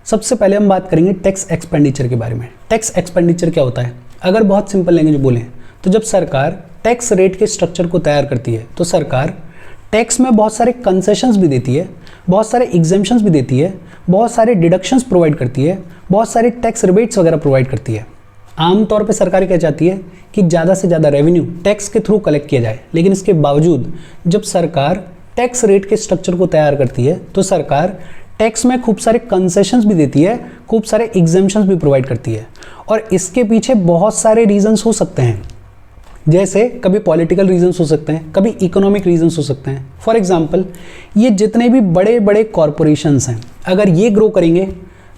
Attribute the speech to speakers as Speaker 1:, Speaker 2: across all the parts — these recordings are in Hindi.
Speaker 1: सबसे पहले हम बात करेंगे टैक्स एक्सपेंडिचर के बारे में। टैक्स एक्सपेंडिचर क्या होता है? अगर बहुत सिंपल लैंग्वेज बोलें तो जब सरकार टैक्स रेट के स्ट्रक्चर को तैयार करती है तो सरकार टैक्स में बहुत सारे कंसेशंस भी देती है, बहुत सारे एग्जेम्पशंस भी देती है, बहुत सारे डिडक्शंस प्रोवाइड करती है, बहुत सारे टैक्स रिबेट्स वगैरह प्रोवाइड करती है। आमतौर पे सरकार क्या चाहती है कि ज़्यादा से ज़्यादा रेवेन्यू टैक्स के थ्रू कलेक्ट किया जाए, लेकिन इसके बावजूद जब सरकार टैक्स रेट के स्ट्रक्चर को तैयार करती है तो सरकार टैक्स में खूब सारे कंसेशंस भी देती है, खूब सारे एग्जेम्पशंस भी प्रोवाइड करती है। और इसके पीछे बहुत सारे रीजंस हो सकते हैं, जैसे कभी पॉलिटिकल रीजंस हो सकते हैं, कभी इकोनॉमिक रीजंस हो सकते हैं। फॉर एग्जांपल, ये जितने भी बड़े बड़े कॉरपोरेशंस हैं, अगर ये ग्रो करेंगे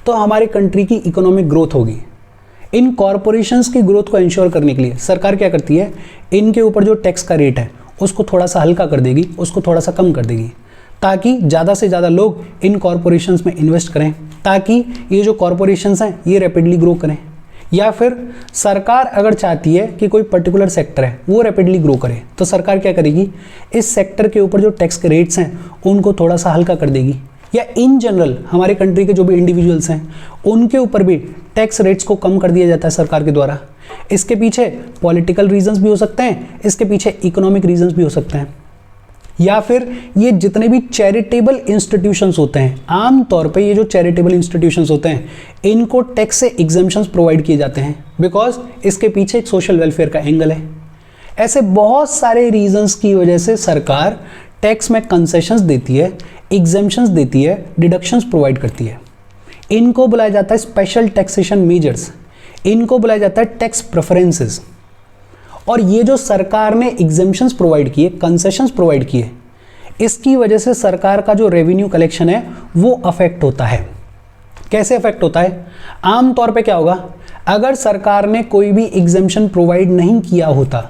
Speaker 1: तो हमारे कंट्री की इकोनॉमिक ग्रोथ होगी। इन कॉरपोरेशंस की ग्रोथ को इंश्योर करने के लिए सरकार क्या करती है, इनके ऊपर जो टैक्स का रेट है उसको थोड़ा सा हल्का कर देगी, उसको थोड़ा सा कम कर देगी, ताकि ज़्यादा से ज़्यादा लोग इन कॉरपोरेशंस में इन्वेस्ट करें, ताकि ये जो कॉरपोरेशंस हैं ये रैपिडली ग्रो करें। या फिर सरकार अगर चाहती है कि कोई पर्टिकुलर सेक्टर है वो रैपिडली ग्रो करे तो सरकार क्या करेगी, इस सेक्टर के ऊपर जो टैक्स के रेट्स हैं उनको थोड़ा सा हल्का कर देगी। या इन जनरल हमारे कंट्री के जो भी इंडिविजुअल्स हैं उनके ऊपर भी टैक्स रेट्स को कम कर दिया जाता है सरकार के द्वारा। इसके पीछे पॉलिटिकल रीजंस भी हो सकते हैं, इसके पीछे इकोनॉमिक रीजंस भी हो सकते हैं। या फिर ये जितने भी चैरिटेबल इंस्टीट्यूशंस होते हैं, आम तौर पे ये जो चैरिटेबल इंस्टीट्यूशंस होते हैं इनको टैक्स से एग्जेम्पशंस प्रोवाइड किए जाते हैं, बिकॉज इसके पीछे एक सोशल वेलफेयर का एंगल है। ऐसे बहुत सारे रीजंस की वजह से सरकार टैक्स में कंसेशंस देती है, एग्जेम्पशंस देती है, डिडक्शंस प्रोवाइड करती है। इनको बुलाया जाता है स्पेशल टैक्सेशन मेजर्स, इनको बुलाया जाता है टैक्स प्रेफरेंसेस। और ये जो सरकार ने एग्जेम्पशंस प्रोवाइड किए, कंसेशंस प्रोवाइड किए, इसकी वजह से सरकार का जो रेवेन्यू कलेक्शन है वो अफेक्ट होता है। कैसे अफेक्ट होता है? आम तौर पे क्या होगा, अगर सरकार ने कोई भी एग्जेम्पशन प्रोवाइड नहीं किया होता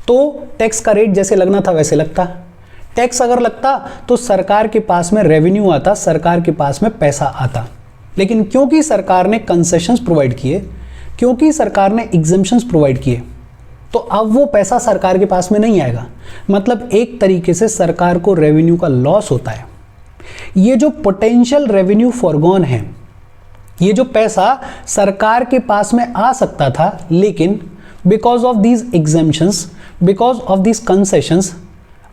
Speaker 1: तो टैक्स का रेट जैसे लगना था वैसे लगता। टैक्स अगर लगता तो सरकार के पास में रेवेन्यू आता, सरकार के पास में पैसा आता। लेकिन क्योंकि सरकार ने कंसेशंस प्रोवाइड किए, क्योंकि सरकार ने एग्जेम्पशंस प्रोवाइड किए, तो अब वो पैसा सरकार के पास में नहीं आएगा। मतलब एक तरीके से सरकार को रेवेन्यू का लॉस होता है। ये जो पोटेंशियल रेवेन्यू फॉरगॉन है, ये जो पैसा सरकार के पास में आ सकता था, लेकिन because of these exemptions, because of these concessions,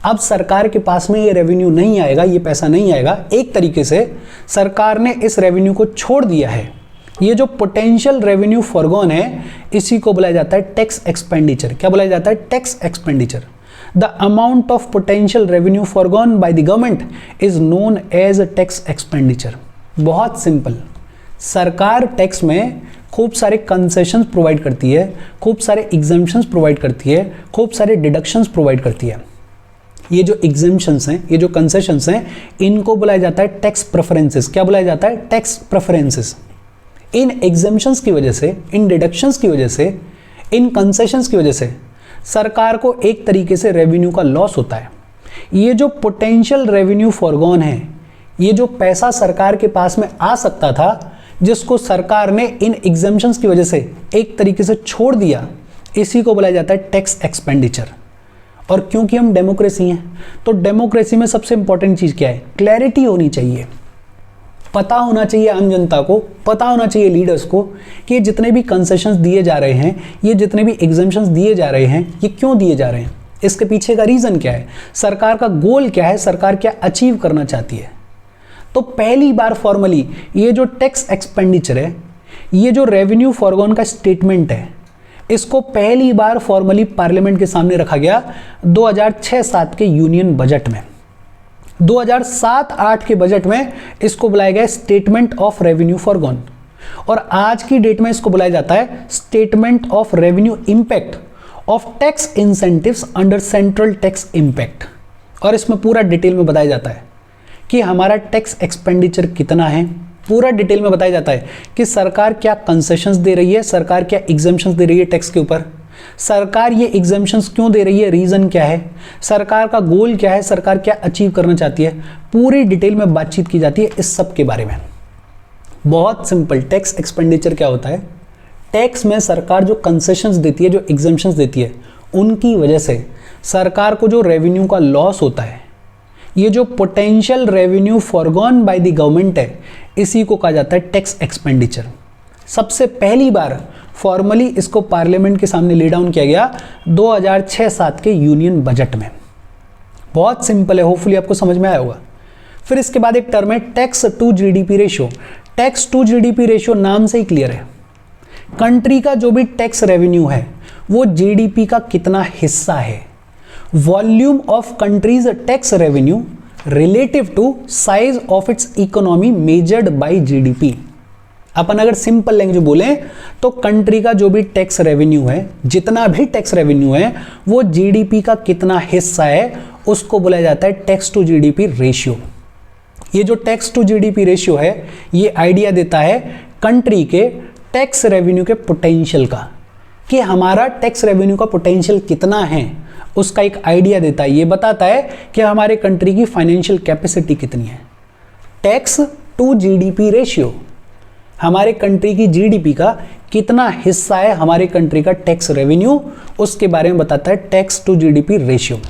Speaker 1: अब सरकार के पास में ये रेवेन्यू नहीं आएगा, ये पैसा नहीं आएगा। एक तरीके से सरकार ने इस रेवेन्यू को छोड़ दिया है। ये जो पोटेंशियल रेवेन्यू फॉरगॉन है इसी को बुलाया जाता है टैक्स एक्सपेंडिचर। क्या बुलाया जाता है? Tax expenditure. The amount of potential revenue forgone by the government is known as tax expenditure. बहुत सिंपल, सरकार टैक्स में खूब सारे कंसेशंस प्रोवाइड करती है, खूब सारे एग्जेम्पशंस प्रोवाइड करती है, खूब सारे डिडक्शंस प्रोवाइड करती है। ये जो एग्जेम्पशंस हैं, ये जो कंसेशंस हैं, इनको बुलाया जाता है टैक्स प्रेफरेंसेस। क्या बुलाया जाता है? Tax preferences. इन एग्जेम्पशंस की वजह से, इन डिडक्शंस की वजह से, इन कंसेशंस की वजह से सरकार को एक तरीके से रेवेन्यू का लॉस होता है। ये जो पोटेंशियल रेवेन्यू फॉरगॉन है, ये जो पैसा सरकार के पास में आ सकता था, जिसको सरकार ने इन एग्जेम्पशंस की वजह से एक तरीके से छोड़ दिया, इसी को बुलाया जाता है टैक्स एक्सपेंडिचर। और क्योंकि हम डेमोक्रेसी हैं तो डेमोक्रेसी में सबसे इंपॉर्टेंट चीज़ क्या है? क्लैरिटी होनी चाहिए। पता होना चाहिए आम जनता को, पता होना चाहिए लीडर्स को कि ये जितने भी कंसेशंस दिए जा रहे हैं, ये जितने भी एग्जेम्पशंस दिए जा रहे हैं, ये क्यों दिए जा रहे हैं, इसके पीछे का रीज़न क्या है, सरकार का गोल क्या है, सरकार क्या अचीव करना चाहती है। तो पहली बार फॉर्मली ये जो टैक्स एक्सपेंडिचर है, ये जो रेवेन्यू फॉरगॉन का स्टेटमेंट है, इसको पहली बार फॉर्मली पार्लियामेंट के सामने रखा गया 2006-07 के यूनियन बजट में। 2007-08 के बजट में इसको बुलाया गया स्टेटमेंट ऑफ रेवेन्यू फॉरगॉन, और आज की डेट में इसको बुलाया जाता है statement of revenue impact of tax incentives under central tax impact. और इसमें पूरा डिटेल में बताया जाता है कि हमारा टैक्स एक्सपेंडिचर कितना है, पूरा डिटेल में बताया जाता है कि सरकार क्या कंसेशंस दे रही है, सरकार क्या एग्जेम्पशंस दे रही है टैक्स के ऊपर, सरकार ये एग्जेम्पशंस क्यों दे रही है, रीज़न क्या है, सरकार का गोल क्या है, सरकार क्या अचीव करना चाहती है। पूरी डिटेल में बातचीत की जाती है इस सब के बारे में। बहुत सिंपल, टैक्स एक्सपेंडिचर क्या होता है? टैक्स में सरकार जो कंसेशंस देती है, जो एग्जेम्पशंस देती है, उनकी वजह से सरकार को जो रेवेन्यू का लॉस होता है, ये जो potential revenue forgone by the government है, इसी को कहा जाता है टैक्स एक्सपेंडिचर। सबसे पहली बार फॉर्मली इसको पार्लियामेंट के सामने ले डाउन किया गया 2006-07 के यूनियन बजट में। बहुत सिंपल है, होपफुली आपको समझ में आया होगा। फिर इसके बाद एक टर्म है tax to GDP ratio. Tax to GDP ratio नाम से ही क्लियर है, कंट्री का जो भी टैक्स रेवेन्यू है वो जीडीपी का कितना हिस्सा है। Volume of countries tax revenue relative to size of its economy measured by GDP. अपन अगर सिंपल लैंग्वेज बोलें तो कंट्री का जो भी टैक्स रेवेन्यू है, जितना भी टैक्स रेवेन्यू है, वो जीडीपी का कितना हिस्सा है, उसको बोला जाता है टैक्स टू जीडीपी रेशियो। ये जो टैक्स टू जीडीपी रेशियो है, ये आइडिया देता है कंट्री के टैक्स रेवेन्यू के पोटेंशियल का, कि हमारा टैक्स रेवेन्यू का पोटेंशियल कितना है, उसका एक आइडिया देता है। ये बताता है कि हमारे कंट्री की फाइनेंशियल कैपेसिटी कितनी है। टैक्स टू जीडीपी रेशियो, हमारे कंट्री की जीडीपी का कितना हिस्सा है हमारे कंट्री का टैक्स रेवेन्यू, उसके बारे में बताता है tax to GDP ratio.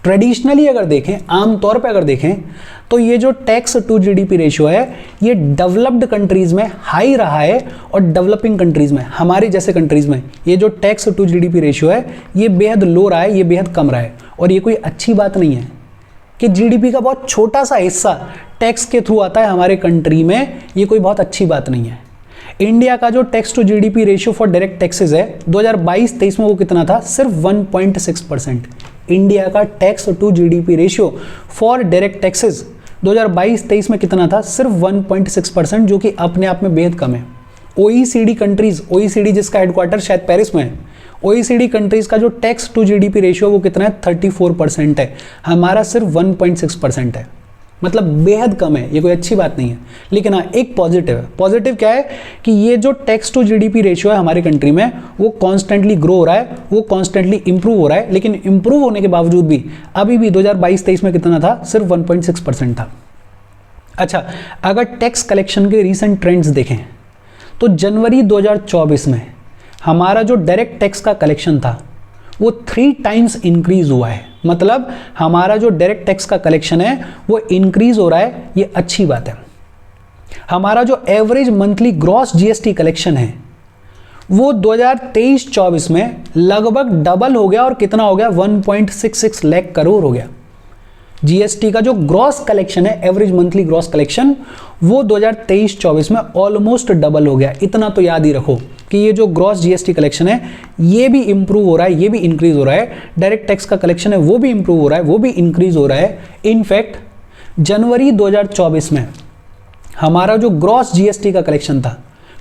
Speaker 1: Traditionally अगर देखें, आमतौर पे अगर देखें, तो ये जो टैक्स टू जीडीपी रेशियो है, ये डेवलप्ड कंट्रीज में हाई रहा है और डेवलपिंग कंट्रीज में, हमारी जैसे कंट्रीज में, ये जो टैक्स टू जीडीपी रेशियो है, ये बेहद लो रहा है, ये बेहद कम रहा है। और ये कोई अच्छी बात नहीं है कि जीडीपी का बहुत छोटा सा हिस्सा टैक्स के थ्रू आता है हमारे कंट्री में, ये कोई बहुत अच्छी बात नहीं है। इंडिया का जो tax to GDP ratio for direct taxes है 2022-23 में वो कितना था, सिर्फ 1.6%। इंडिया का tax to GDP ratio for direct taxes 2022-23 में कितना था, सिर्फ 1.6%, जो कि अपने आप में बेहद कम है। ओईसीडी कंट्रीज, ओईसीडी जिसका हेडक्वार्टर शायद पेरिस में है, ओईसीडी कंट्रीज का जो टैक्स टू जीडीपी रेशियो वो कितना है, 34% है, हमारा सिर्फ 1.6% है, मतलब बेहद कम है। ये कोई अच्छी बात नहीं है। लेकिन हाँ, एक पॉजिटिव है। पॉजिटिव क्या है कि ये जो टैक्स टू जीडीपी रेशियो है हमारे कंट्री में, वो कॉन्स्टेंटली ग्रो हो रहा है, वो कॉन्स्टेंटली इंप्रूव हो रहा है। लेकिन इंप्रूव होने के बावजूद भी अभी भी 2022-23 में कितना था, सिर्फ 1.6% था। अच्छा, अगर टैक्स कलेक्शन के रीसेंट ट्रेंड्स देखें तो जनवरी 2024 में हमारा जो डायरेक्ट टैक्स का कलेक्शन था वो 3 टाइम्स इंक्रीज हुआ है। मतलब हमारा जो डायरेक्ट टैक्स का कलेक्शन है वो इंक्रीज हो रहा है, ये अच्छी बात है। हमारा जो average monthly gross GST collection है वो 2023-24 में लगभग डबल हो गया और कितना हो गया, 1.66 लाख करोड़ हो गया। जीएसटी का जो ग्रॉस कलेक्शन है, एवरेज मंथली ग्रॉस कलेक्शन, वो 2023-24 में ऑलमोस्ट डबल हो गया। इतना तो याद ही रखो कि ये जो ग्रॉस जीएसटी कलेक्शन है ये भी इंप्रूव हो रहा है, ये भी इंक्रीज हो रहा है। डायरेक्ट टैक्स का कलेक्शन है वो भी इंप्रूव हो रहा है, वो भी इंक्रीज हो रहा है। इनफैक्ट जनवरी 2024 में हमारा जो ग्रॉस जीएसटी का कलेक्शन था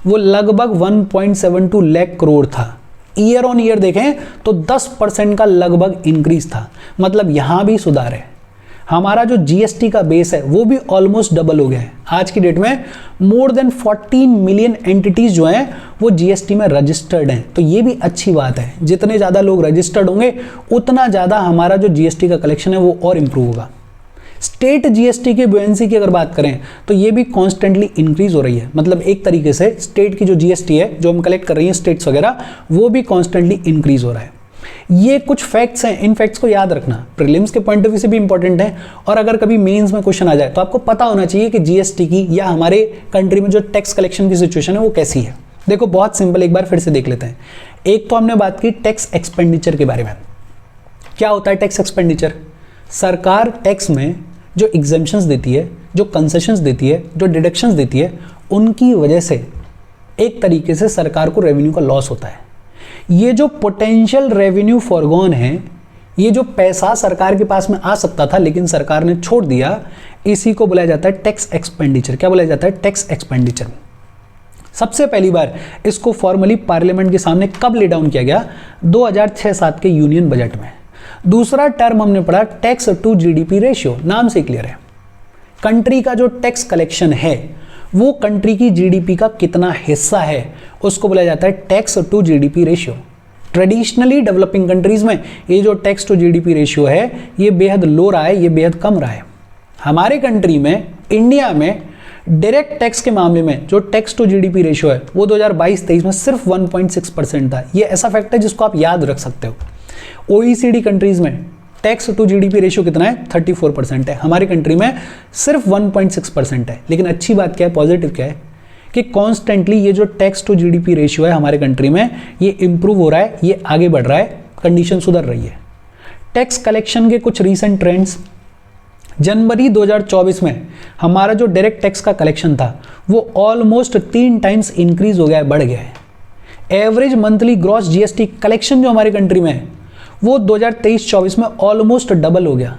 Speaker 1: वो लगभग 1.72 लाख करोड़ था। ईयर ऑन ईयर देखें तो 10% का लगभग इंक्रीज था। मतलब यहां भी सुधार है। हमारा जो जीएसटी का बेस है वो भी ऑलमोस्ट डबल हो गया है। आज की डेट में मोर देन 14 मिलियन एंटिटीज जो हैं वो जीएसटी में रजिस्टर्ड हैं। तो ये भी अच्छी बात है। जितने ज़्यादा लोग रजिस्टर्ड होंगे उतना ज़्यादा हमारा जो जीएसटी का कलेक्शन है वो और इम्प्रूव होगा। स्टेट जीएसटी की बुएंसी की अगर बात करें तो ये भी कॉन्स्टेंटली इंक्रीज हो रही है। मतलब एक तरीके से स्टेट की जो जीएसटी है जो हम कलेक्ट कर रही हैं स्टेट्स वगैरह, वो भी कॉन्स्टेंटली इंक्रीज हो रहा है। ये कुछ फैक्ट्स हैं, इन फैक्ट्स को याद रखना प्रीलिम्स के पॉइंट ऑफ व्यू से भी इंपॉर्टेंट है। और अगर कभी मेंस में क्वेश्चन आ जाए तो आपको पता होना चाहिए कि जीएसटी की या हमारे कंट्री में जो टैक्स कलेक्शन की सिचुएशन है वो कैसी है। देखो बहुत सिंपल, एक बार फिर से देख लेते हैं। एक तो हमने बात की टैक्स एक्सपेंडिचर के बारे में। क्या होता है टैक्स एक्सपेंडिचर? सरकार टैक्स में जो एग्जेम्पशंस देती है, जो कंसेशंस देती है, जो डिडक्शंस देती है, उनकी वजह से एक तरीके से सरकार को रेवेन्यू का लॉस होता है। ये जो पोटेंशियल रेवेन्यू फॉरगॉन है, ये जो पैसा सरकार के पास में आ सकता था लेकिन सरकार ने छोड़ दिया, इसी को बुलाया जाता है टैक्स एक्सपेंडिचर। क्या बुलाया जाता है? Tax expenditure. सबसे पहली बार इसको फॉर्मली पार्लियामेंट के सामने कब ले डाउन किया गया? 2006-07 के यूनियन बजट में। दूसरा टर्म हमने पढ़ा टैक्स टू जीडीपी रेशियो, नाम से क्लियर है। कंट्री का जो टैक्स कलेक्शन है वो कंट्री की जीडीपी का कितना हिस्सा है, उसको बोला जाता है tax to GDP ratio. Traditionally developing countries में ये जो टैक्स टू जीडीपी रेशियो है ये बेहद लो रहा है, ये बेहद कम रहा है। हमारे कंट्री में, इंडिया में डायरेक्ट टैक्स के मामले में जो टैक्स टू जीडीपी रेशियो है वो 2022-23 में सिर्फ 1.6% था। ये ऐसा फैक्ट है जिसको आप याद रख सकते हो। ओईसीडी कंट्रीज में टैक्स टू जीडीपी रेशियो कितना है, 34% है। हमारी कंट्री में सिर्फ 1.6% है। लेकिन अच्छी बात क्या है, पॉजिटिव क्या है कि कॉन्स्टेंटली ये जो टैक्स टू जीडीपी रेशियो है हमारे कंट्री में, ये इंप्रूव हो रहा है, ये आगे बढ़ रहा है, कंडीशन सुधर रही है। टैक्स कलेक्शन के कुछ रीसेंट ट्रेंड्स, जनवरी 2024 में हमारा जो डायरेक्ट टैक्स का कलेक्शन था वो ऑलमोस्ट 3 टाइम्स इंक्रीज हो गया है, बढ़ गया है। Average monthly gross GST collection जो हमारी कंट्री में है वो 2023-24 में ऑलमोस्ट डबल हो गया।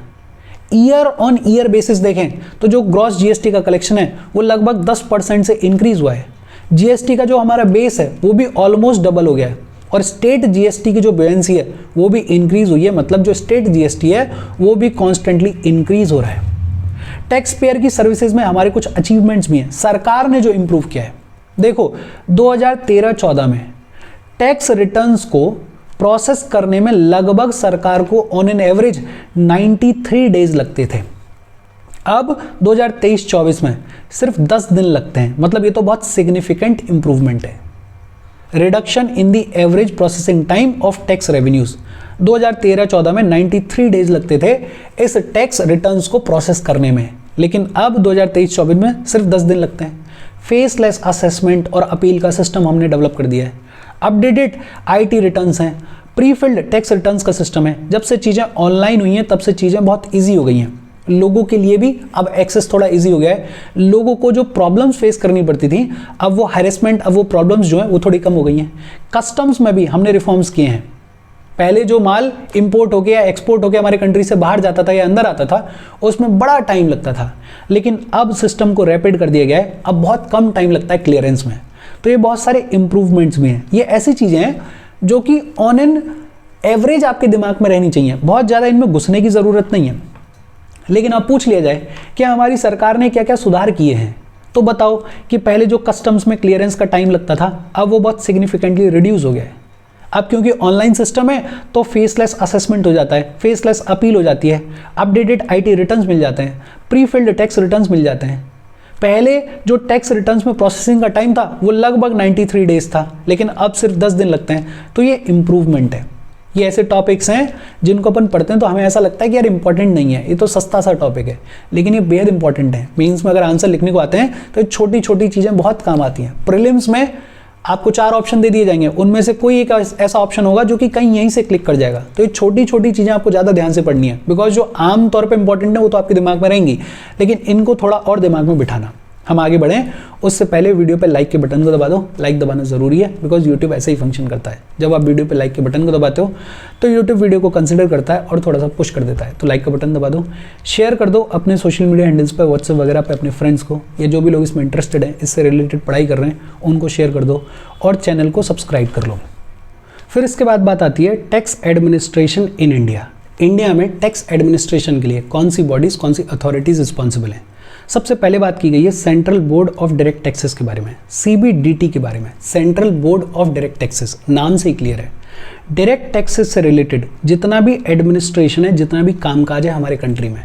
Speaker 1: ईयर ऑन ईयर बेसिस देखें तो जो ग्रॉस जीएसटी का कलेक्शन है वो लगभग 10% से इंक्रीज हुआ है। जीएसटी का जो हमारा बेस है वो भी ऑलमोस्ट डबल हो गया है और स्टेट जीएसटी की जो बेलेंसी है वो भी इंक्रीज हुई है। मतलब जो स्टेट जीएसटी है वो भी कॉन्स्टेंटली इंक्रीज हो रहा है। टैक्स पेयर की सर्विसेज में हमारे कुछ अचीवमेंट्स भी हैं, सरकार ने जो इंप्रूव किया है। देखो 2013-14 में टैक्स रिटर्न्स को प्रोसेस करने में लगभग सरकार को ऑन एन एवरेज 93 डेज लगते थे। अब 2023-24 में सिर्फ 10 दिन लगते हैं। मतलब ये तो बहुत सिग्निफिकेंट इंप्रूवमेंट है। Reduction in the average processing time of tax revenues, 2013-14 में 93 डेज लगते थे इस टैक्स रिटर्न्स को प्रोसेस करने में, लेकिन अब 2023-24 में सिर्फ 10 दिन लगते हैं। फेसलेस असेसमेंट और अपील का सिस्टम हमने डेवलप कर दिया है। अपडेटेड आईटी रिटर्न्स हैं, प्री फिल्ड टैक्स रिटर्न्स का सिस्टम है। जब से चीज़ें ऑनलाइन हुई हैं तब से चीज़ें बहुत ईजी हो गई हैं। लोगों के लिए भी अब एक्सेस थोड़ा इजी हो गया है। लोगों को जो प्रॉब्लम्स फेस करनी पड़ती थी, अब वो हैरेसमेंट, अब वो प्रॉब्लम्स जो है वो थोड़ी कम हो गई हैं। कस्टम्स में भी हमने रिफॉर्म्स किए हैं। पहले जो माल इंपोर्ट होके या एक्सपोर्ट होके हमारे कंट्री से बाहर जाता था या अंदर आता था, उसमें बड़ा टाइम लगता था, लेकिन अब सिस्टम को रैपिड कर दिया गया है। अब बहुत कम टाइम लगता है क्लियरेंस में। तो ये बहुत सारे इंप्रूवमेंट्स भी हैं। ये ऐसी चीज़ें हैं जो कि ऑन एन एवरेज आपके दिमाग में रहनी चाहिए, बहुत ज़्यादा इनमें घुसने की ज़रूरत नहीं है। लेकिन अब पूछ लिया जाए कि हमारी सरकार ने क्या क्या सुधार किए हैं, तो बताओ कि पहले जो कस्टम्स में क्लियरेंस का टाइम लगता था अब वो बहुत सिग्निफिकेंटली रिड्यूस हो गया है। अब क्योंकि ऑनलाइन सिस्टम है तो फेसलेस असेसमेंट हो जाता है, फेसलेस अपील हो जाती है, अपडेटेड आईटी रिटर्न्स मिल जाते हैं, प्री फिल्ड टैक्स रिटर्न्स मिल जाते हैं। पहले जो टैक्स रिटर्न्स में प्रोसेसिंग का टाइम था वो लगभग 93 डेज था, लेकिन अब सिर्फ 10 दिन लगते हैं। तो ये इंप्रूवमेंट है। ये ऐसे टॉपिक्स हैं जिनको अपन पढ़ते हैं तो हमें ऐसा लगता है कि यार इंपॉर्टेंट नहीं है, ये तो सस्ता सा टॉपिक है, लेकिन ये बेहद इंपॉर्टेंट है। मेंस में अगर आंसर लिखने को आते हैं तो छोटी छोटी चीज़ें बहुत काम आती हैं। प्रीलिम्स में आपको 4 ऑप्शन दे दिए जाएंगे, उनमें से कोई एक ऐसा ऑप्शन होगा जो कि कहीं यहीं से क्लिक कर जाएगा। तो ये छोटी छोटी चीज़ें आपको ज़्यादा ध्यान से पढ़नी है, बिकॉज जो आम तौर पे इंपॉर्टेंट है वो तो आपके दिमाग में रहेंगी, लेकिन इनको थोड़ा और दिमाग में बिठाना। हम आगे बढ़ें उससे पहले वीडियो पे लाइक के बटन को दबा दो। लाइक दबाना ज़रूरी है, बिकॉज यूट्यूब ऐसे ही फंक्शन करता है। जब आप वीडियो पे लाइक के बटन को दबाते हो तो यूट्यूब वीडियो को कंसिडर करता है और थोड़ा सा पुश कर देता है। तो लाइक का बटन दबा दो, शेयर कर दो अपने सोशल मीडिया हैंडल्स पर, व्हाट्सएप वगैरह पे अपने फ्रेंड्स को, या जो भी लोग इसमें इंटरेस्टेड हैं, इससे रिलेटेड पढ़ाई कर रहे हैं, उनको शेयर कर दो और चैनल को सब्सक्राइब कर लो। फिर इसके बाद बात आती है tax administration in India. India में टैक्स एडमिनिस्ट्रेशन के लिए कौन सी बॉडीज़, कौन सी अथॉरिटीज़ रिस्पॉन्सिबल हैं। सबसे पहले बात की गई है central board of direct taxes के बारे में, सीबीडीटी के बारे में। Central board of direct taxes नाम से ही क्लियर है, डायरेक्ट टैक्सेस से रिलेटेड जितना भी एडमिनिस्ट्रेशन है, जितना भी कामकाज है हमारे कंट्री में,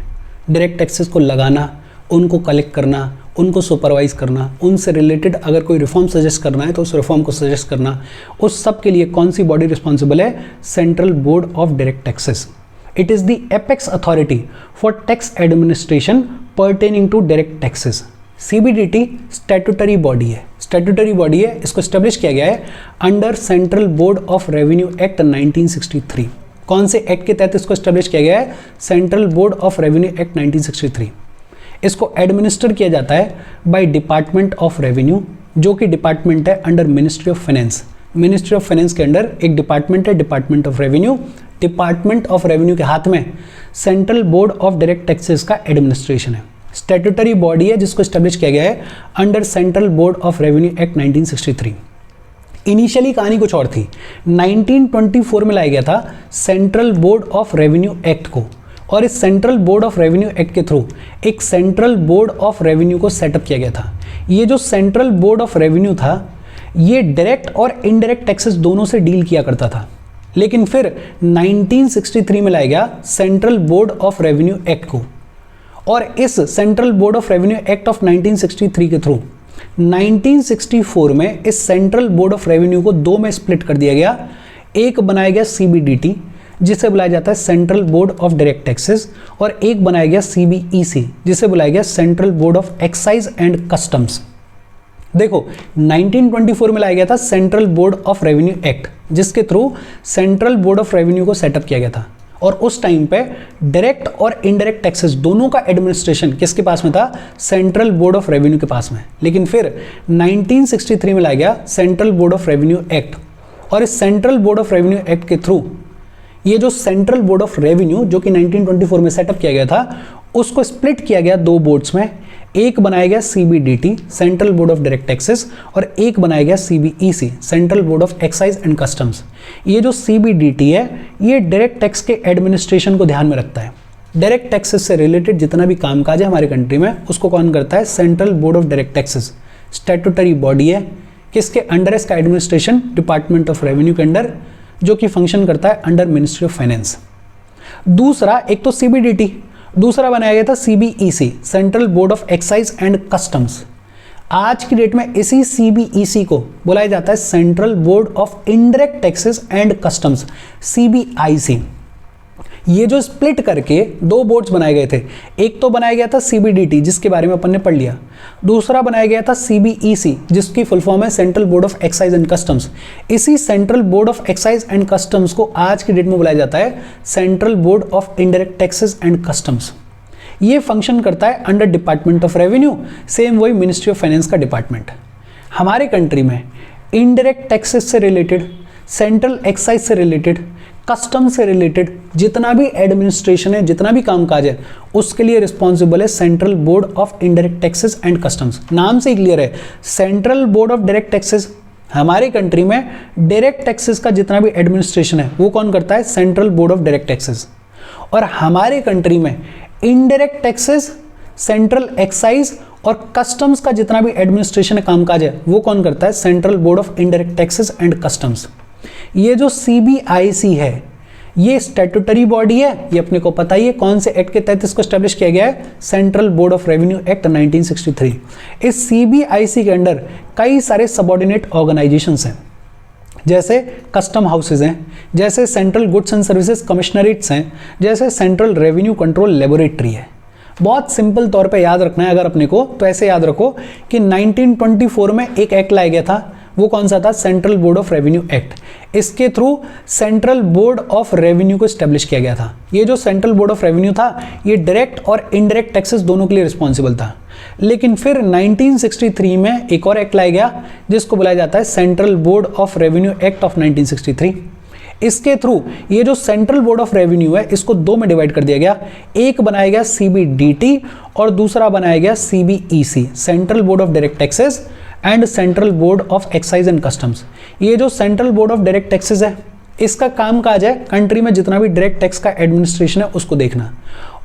Speaker 1: डायरेक्ट टैक्सेस को लगाना, उनको कलेक्ट करना, उनको सुपरवाइज करना, उनसे रिलेटेड अगर कोई रिफॉर्म सजेस्ट करना है तो उस रिफॉर्म को सजेस्ट करना, उस सब के लिए कौन सी बॉडी रिस्पॉन्सिबल है, central board of direct taxes. It is the apex authority for tax administration pertaining to direct taxes. CBDT statutory body है, statutory body है, इसको establish किया गया है under central board of revenue act 1963। कौन से एक्ट के तहत इसको establish किया गया है? Central board of revenue act 1963। इसको एडमिनिस्टर किया जाता है बाय डिपार्टमेंट ऑफ रेवेन्यू, जो कि डिपार्टमेंट है under ministry of finance. Ministry of finance के अंडर एक डिपार्टमेंट है, department of revenue. Department of revenue के हाथ में central board of direct taxes का एडमिनिस्ट्रेशन है। स्टैट्यूटरी बॉडी है जिसको एस्टेब्लिश किया गया है under central board of revenue act 1963। Initially कहानी कुछ और थी। 1924 में लाया गया था central board of revenue act को, और इस central board of revenue act के थ्रू एक सेंट्रल बोर्ड ऑफ रेवेन्यू को सेटअप किया गया था। ये जो सेंट्रल बोर्ड ऑफ रेवेन्यू था ये डायरेक्ट और इनडायरेक्ट टैक्सेस दोनों से डील किया करता था, लेकिन फिर 1963 में लाया गया central board of revenue act को, और इस central board of revenue act of 1963 के थ्रू 1964 में इस सेंट्रल बोर्ड ऑफ रेवेन्यू को 2 में स्प्लिट कर दिया गया। एक बनाया गया सीबीडीटी, जिसे बुलाया जाता है central board of direct taxes, और एक बनाया गया CBEC जिसे बुलाया गया central board of excise and customs. देखो 1924 में लाया गया था central board of revenue act, जिसके through central board of revenue को सेटअप किया गया था, और उस टाइम पे डायरेक्ट और इनडायरेक्ट टैक्सेस दोनों का एडमिनिस्ट्रेशन किसके पास में था? सेंट्रल बोर्ड ऑफ रेवेन्यू के पास में। लेकिन फिर 1963 में लाया गया central board of revenue act, और इस central board of revenue act के थ्रू ये जो सेंट्रल बोर्ड ऑफ रेवेन्यू जो कि 1924 में सेटअप किया गया था, उसको स्प्लिट किया गया दो बोर्ड्स में। एक बनाया गया CBDT central board of direct taxes, और एक बनाया गया CBEC central board of excise and customs. ये जो CBDT है ये डायरेक्ट टैक्स के एडमिनिस्ट्रेशन को ध्यान में रखता है। डायरेक्ट टैक्सेस से रिलेटेड जितना भी कामकाज है हमारे कंट्री में उसको कौन करता है? Central board of direct taxes statutory body है। किसके अंडर? इसका एडमिनिस्ट्रेशन डिपार्टमेंट ऑफ रेवेन्यू के अंडर, जो कि फंक्शन करता है अंडर मिनिस्ट्री ऑफ फाइनेंस। दूसरा, एक तो CBDT, दूसरा बनाया गया था CBEC central board of excise and customs. आज की डेट में इसी CBEC को बुलाया जाता है central board of indirect taxes and customs CBIC। ये जो स्प्लिट करके दो बोर्ड्स बनाए गए थे, एक तो बनाया गया था CBDT जिसके बारे में अपन ने पढ़ लिया, दूसरा बनाया गया था CBEC जिसकी फुल फॉर्म है central board of excise and customs. इसी central board of excise and customs को आज की डेट में बुलाया जाता है central board of indirect taxes and customs. ये फंक्शन करता है under department of revenue, same वही मिनिस्ट्री ऑफ फाइनेंस का डिपार्टमेंट। हमारे कंट्री में इनडायरेक्ट टैक्सेस से रिलेटेड, सेंट्रल एक्साइज से रिलेटेड, कस्टम से रिलेटेड जितना भी एडमिनिस्ट्रेशन है, जितना भी कामकाज है, उसके लिए रिस्पॉन्सिबल है central board of indirect taxes and customs. नाम से ही क्लियर है, central board of direct taxes. हमारे कंट्री में डायरेक्ट टैक्सेस का जितना भी एडमिनिस्ट्रेशन है वो कौन करता है? Central board of direct taxes. और हमारे कंट्री में इनडायरेक्ट टैक्सेस, सेंट्रल एक्साइज और कस्टम्स का जितना भी एडमिनिस्ट्रेशन है, कामकाज है, वो कौन करता है? Central board of indirect taxes and customs. ये जो CBIC है ये स्टैट्यूटरी बॉडी है, ये अपने को पता ही है कौन से एक्ट के तहत इसको स्टैब्लिश किया गया है? Central board of revenue act 1963। इस CBIC के अंडर कई सारे सबऑर्डिनेट ऑर्गेनाइजेशंस हैं, जैसे कस्टम हाउसेज हैं, जैसे central goods and services commissionerates हैं, जैसे सेंट्रल रेवेन्यू कंट्रोल लेबोरेटरी है। बहुत सिंपल तौर पे याद रखना है अगर अपने को, तो ऐसे याद रखो कि 1924 में एक एक्ट लाया गया था, वो कौन सा था? Central board of revenue act. इसके through central board of revenue को स्टैब्लिश किया गया था। ये जो सेंट्रल बोर्ड ऑफ रेवेन्यू था ये डायरेक्ट और इनडायरेक्ट टैक्सेस दोनों के लिए रिस्पॉन्सिबल था। लेकिन फिर 1963 में एक और एक्ट लाया गया जिसको बुलाया जाता है central board of revenue act of 1963। इसके थ्रू ये जो सेंट्रल बोर्ड ऑफ रेवेन्यू है इसको दो में डिवाइड कर दिया गया। एक बनाया गया CBDT और दूसरा बनाया गया CBEC central board of direct taxes and central board of excise and customs. ये जो central board of direct taxes है इसका काम काज है कंट्री में जितना भी डायरेक्ट टैक्स का एडमिनिस्ट्रेशन है उसको देखना,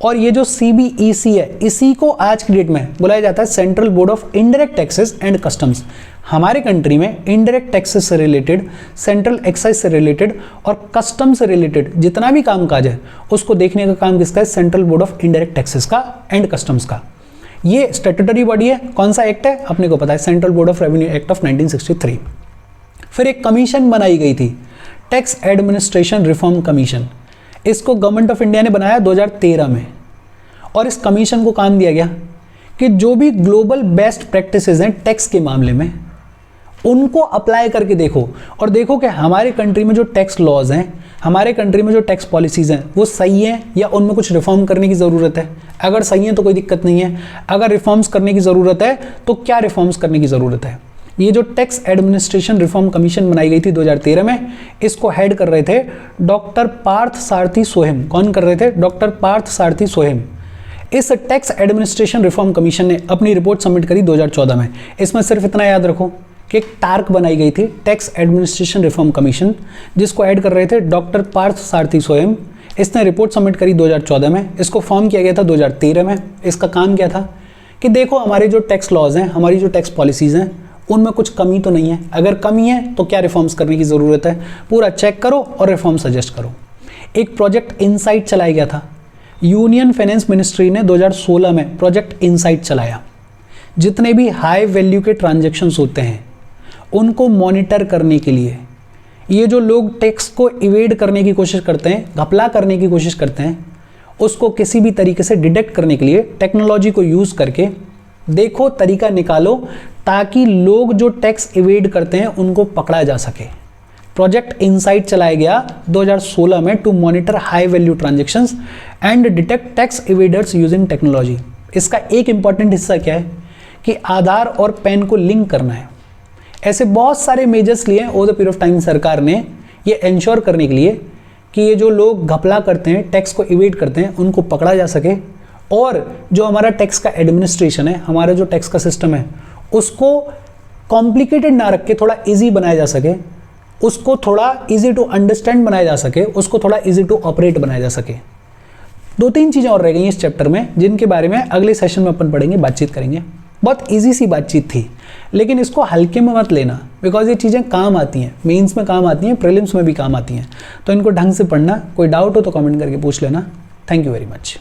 Speaker 1: और ये जो CBEC है इसी को आज की डेट में बुलाया जाता है central board of indirect taxes and customs. हमारे कंट्री में इनडायरेक्ट टैक्सेस से रिलेटेड, सेंट्रल एक्साइज से रिलेटेड और कस्टम से रिलेटेड जितना भी काम काज है उसको देखने का काम किसका है? Central board of indirect taxes का एंड कस्टम्स का। ये स्टैट्यूटरी बॉडी है। कौन सा एक्ट है? अपने को पता है, central board of revenue act of 1963। फिर एक कमीशन बनाई गई थी, टैक्स एडमिनिस्ट्रेशन रिफॉर्म कमीशन। इसको गवर्नमेंट ऑफ इंडिया ने बनाया 2013 में, और इस कमीशन को काम दिया गया कि जो भी ग्लोबल बेस्ट प्रैक्टिसेस हैं टैक्स के मामले में उनको अप्लाई करके देखो, और देखो कि हमारे कंट्री में जो टैक्स लॉज हैं, हमारे कंट्री में जो टैक्स पॉलिसीज़ हैं वो सही हैं या उनमें कुछ रिफॉर्म करने की ज़रूरत है। अगर सही है तो कोई दिक्कत नहीं है, अगर रिफॉर्म्स करने की ज़रूरत है तो क्या रिफॉर्म्स करने की ज़रूरत है। ये जो टैक्स एडमिनिस्ट्रेशन रिफॉर्म कमीशन बनाई गई थी 2013 में, इसको हेड कर रहे थे डॉक्टर पार्थ सारथी सोहेम। कौन कर रहे थे? डॉक्टर पार्थ सारथी सोहेम। इस टैक्स एडमिनिस्ट्रेशन रिफॉर्म कमीशन ने अपनी रिपोर्ट सबमिट करी 2014 में। इसमें सिर्फ इतना याद रखो कि एक टार्क बनाई गई थी, टैक्स एडमिनिस्ट्रेशन रिफॉर्म कमीशन, जिसको ऐड कर रहे थे डॉक्टर पार्थ सारथी सोहेम। इसने रिपोर्ट सबमिट करी 2014 में, इसको फॉर्म किया गया था 2013 में। इसका काम क्या था कि देखो हमारे जो टैक्स लॉज हैं, हमारी जो टैक्स पॉलिसीज़ हैं, उनमें कुछ कमी तो नहीं है। अगर कमी है तो क्या रिफॉर्म्स करने की ज़रूरत है, पूरा चेक करो और रिफॉर्म सजेस्ट करो। एक प्रोजेक्ट इनसाइट चलाया गया था, यूनियन फाइनेंस मिनिस्ट्री ने 2016 में प्रोजेक्ट इनसाइट चलाया। जितने भी हाई वैल्यू के ट्रांजैक्शंस होते हैं उनको मॉनिटर करने के लिए ये जो लोग टैक्स को इवेड करने की कोशिश करते हैं, घपला करने की कोशिश करते हैं, उसको किसी भी तरीके से डिटेक्ट करने के लिए टेक्नोलॉजी को यूज़ करके देखो तरीका निकालो ताकि लोग जो टैक्स इवेड करते हैं उनको पकड़ा जा सके। प्रोजेक्ट इनसाइट चलाया गया 2016 में to monitor high value transactions and detect tax evaders using technology. इसका एक इंपॉर्टेंट हिस्सा क्या है कि आधार और पैन को लिंक करना है। ऐसे बहुत सारे मेजर्स लिए over the period of time सरकार ने ये इंश्योर करने के लिए कि ये जो लोग घपला करते हैं, टैक्स को इवेड करते हैं, उनको पकड़ा जा सके और जो हमारा टैक्स का एडमिनिस्ट्रेशन है, हमारा जो टैक्स का सिस्टम है, उसको कॉम्प्लिकेटेड ना रख के थोड़ा इजी बनाया जा सके, उसको थोड़ा इजी टू अंडरस्टैंड बनाया जा सके, उसको थोड़ा इजी टू ऑपरेट बनाया जा सके। 2-3 चीज़ें और रह गई इस चैप्टर में जिनके बारे में अगले सेशन में अपन पढ़ेंगे, बातचीत करेंगे। बहुत इजी सी बातचीत थी, लेकिन इसको हल्के में मत लेना, बिकॉज ये चीज़ें काम आती हैं, मेंस में काम आती हैं, प्रीलिम्स में भी काम आती हैं, तो इनको ढंग से पढ़ना। कोई डाउट हो तो कमेंट करके पूछ लेना। Thank you very much.